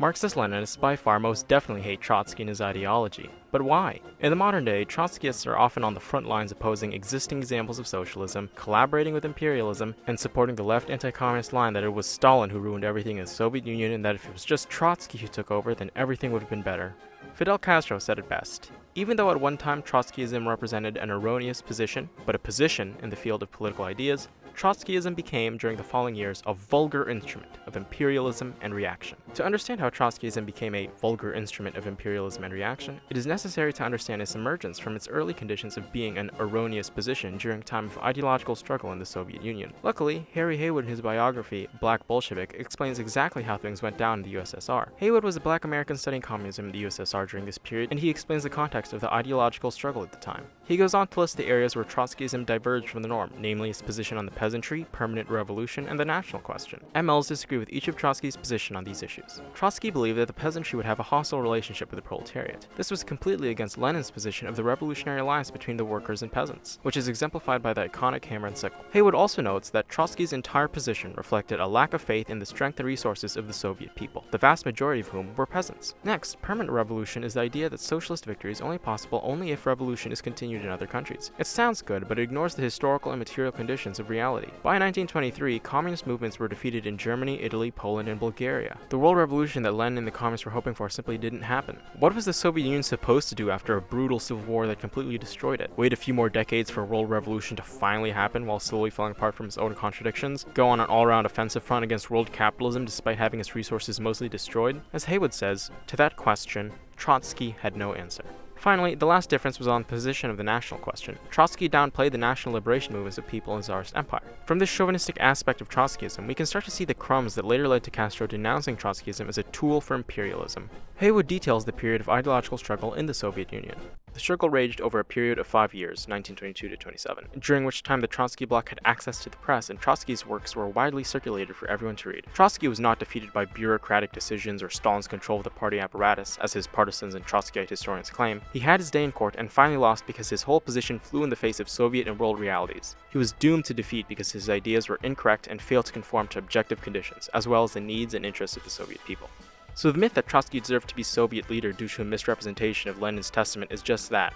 Marxist-Leninists by far most definitely hate Trotsky and his ideology. But why? In the modern day, Trotskyists are often on the front lines opposing existing examples of socialism, collaborating with imperialism, and supporting the left anti-communist line that it was Stalin who ruined everything in the Soviet Union and that if it was just Trotsky who took over, then everything would have been better. Fidel Castro said it best. Even though at one time Trotskyism represented an erroneous position, but a position in the field of political ideas, Trotskyism became, during the following years, a vulgar instrument of imperialism and reaction. To understand how Trotskyism became a vulgar instrument of imperialism and reaction, it is necessary to understand its emergence from its early conditions of being an erroneous position during a time of ideological struggle in the Soviet Union. Luckily, Harry Haywood in his biography, Black Bolshevik, explains exactly how things went down in the USSR. Haywood was a black American studying communism in the USSR during this period, and he explains the context of the ideological struggle at the time. He goes on to list the areas where Trotskyism diverged from the norm, namely its position on the peasantry, permanent revolution, and the national question. MLs disagree with each of Trotsky's position on these issues. Trotsky believed that the peasantry would have a hostile relationship with the proletariat. This was completely against Lenin's position of the revolutionary alliance between the workers and peasants, which is exemplified by the iconic hammer and sickle. Haywood also notes that Trotsky's entire position reflected a lack of faith in the strength and resources of the Soviet people, the vast majority of whom were peasants. Next, permanent revolution is the idea that socialist victory is only possible only if revolution is continued in other countries. It sounds good, but it ignores the historical and material conditions of reality. By 1923, communist movements were defeated in Germany, Italy, Poland, and Bulgaria. The world revolution that Lenin and the communists were hoping for simply didn't happen. What was the Soviet Union supposed to do after a brutal civil war that completely destroyed it? Wait a few more decades for a world revolution to finally happen while slowly falling apart from its own contradictions? Go on an all-around offensive front against world capitalism despite having its resources mostly destroyed? As Haywood says, to that question, Trotsky had no answer. Finally, the last difference was on the position of the national question. Trotsky downplayed the national liberation movements of people in Tsarist empire. From this chauvinistic aspect of Trotskyism, we can start to see the crumbs that later led to Castro denouncing Trotskyism as a tool for imperialism. Haywood details the period of ideological struggle in the Soviet Union. The struggle raged over a period of 5 years, 1922 to 27, during which time the Trotsky bloc had access to the press and Trotsky's works were widely circulated for everyone to read. Trotsky was not defeated by bureaucratic decisions or Stalin's control of the party apparatus, as his partisans and Trotskyite historians claim. He had his day in court and finally lost because his whole position flew in the face of Soviet and world realities. He was doomed to defeat because his ideas were incorrect and failed to conform to objective conditions, as well as the needs and interests of the Soviet people. So the myth that Trotsky deserved to be Soviet leader due to a misrepresentation of Lenin's testament is just that,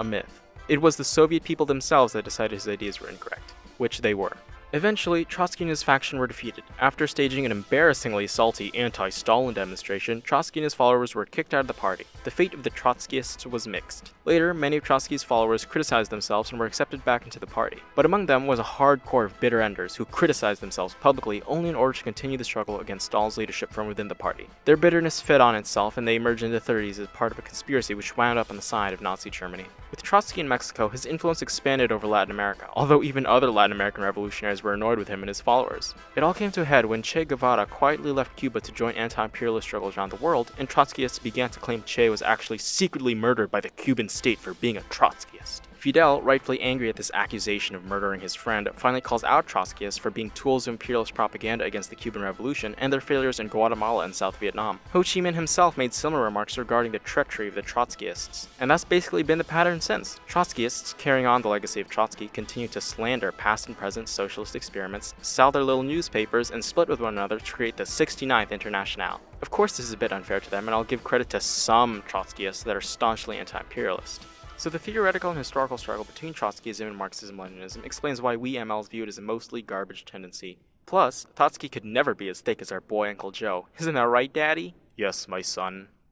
a myth. It was the Soviet people themselves that decided his ideas were incorrect, which they were. Eventually, Trotsky and his faction were defeated. After staging an embarrassingly salty anti-Stalin demonstration, Trotsky and his followers were kicked out of the party. The fate of the Trotskyists was mixed. Later, many of Trotsky's followers criticized themselves and were accepted back into the party. But among them was a hardcore of bitter enders who criticized themselves publicly only in order to continue the struggle against Stalin's leadership from within the party. Their bitterness fed on itself and they emerged in the 30s as part of a conspiracy which wound up on the side of Nazi Germany. With Trotsky in Mexico, his influence expanded over Latin America, although even other Latin American revolutionaries were annoyed with him and his followers. It all came to a head when Che Guevara quietly left Cuba to join anti-imperialist struggles around the world, and Trotskyists began to claim Che was actually secretly murdered by the Cuban state for being a Trotskyist. Fidel, rightfully angry at this accusation of murdering his friend, finally calls out Trotskyists for being tools of imperialist propaganda against the Cuban Revolution and their failures in Guatemala and South Vietnam. Ho Chi Minh himself made similar remarks regarding the treachery of the Trotskyists, and that's basically been the pattern since. Trotskyists, carrying on the legacy of Trotsky, continue to slander past and present socialist experiments, sell their little newspapers, and split with one another to create the 69th Internationale. Of course this is a bit unfair to them, and I'll give credit to some Trotskyists that are staunchly anti-imperialist. So the theoretical and historical struggle between Trotskyism and Marxism-Leninism explains why we MLs view it as a mostly garbage tendency. Plus, Trotsky could never be as thick as our boy Uncle Joe. Isn't that right, Daddy? Yes, my son.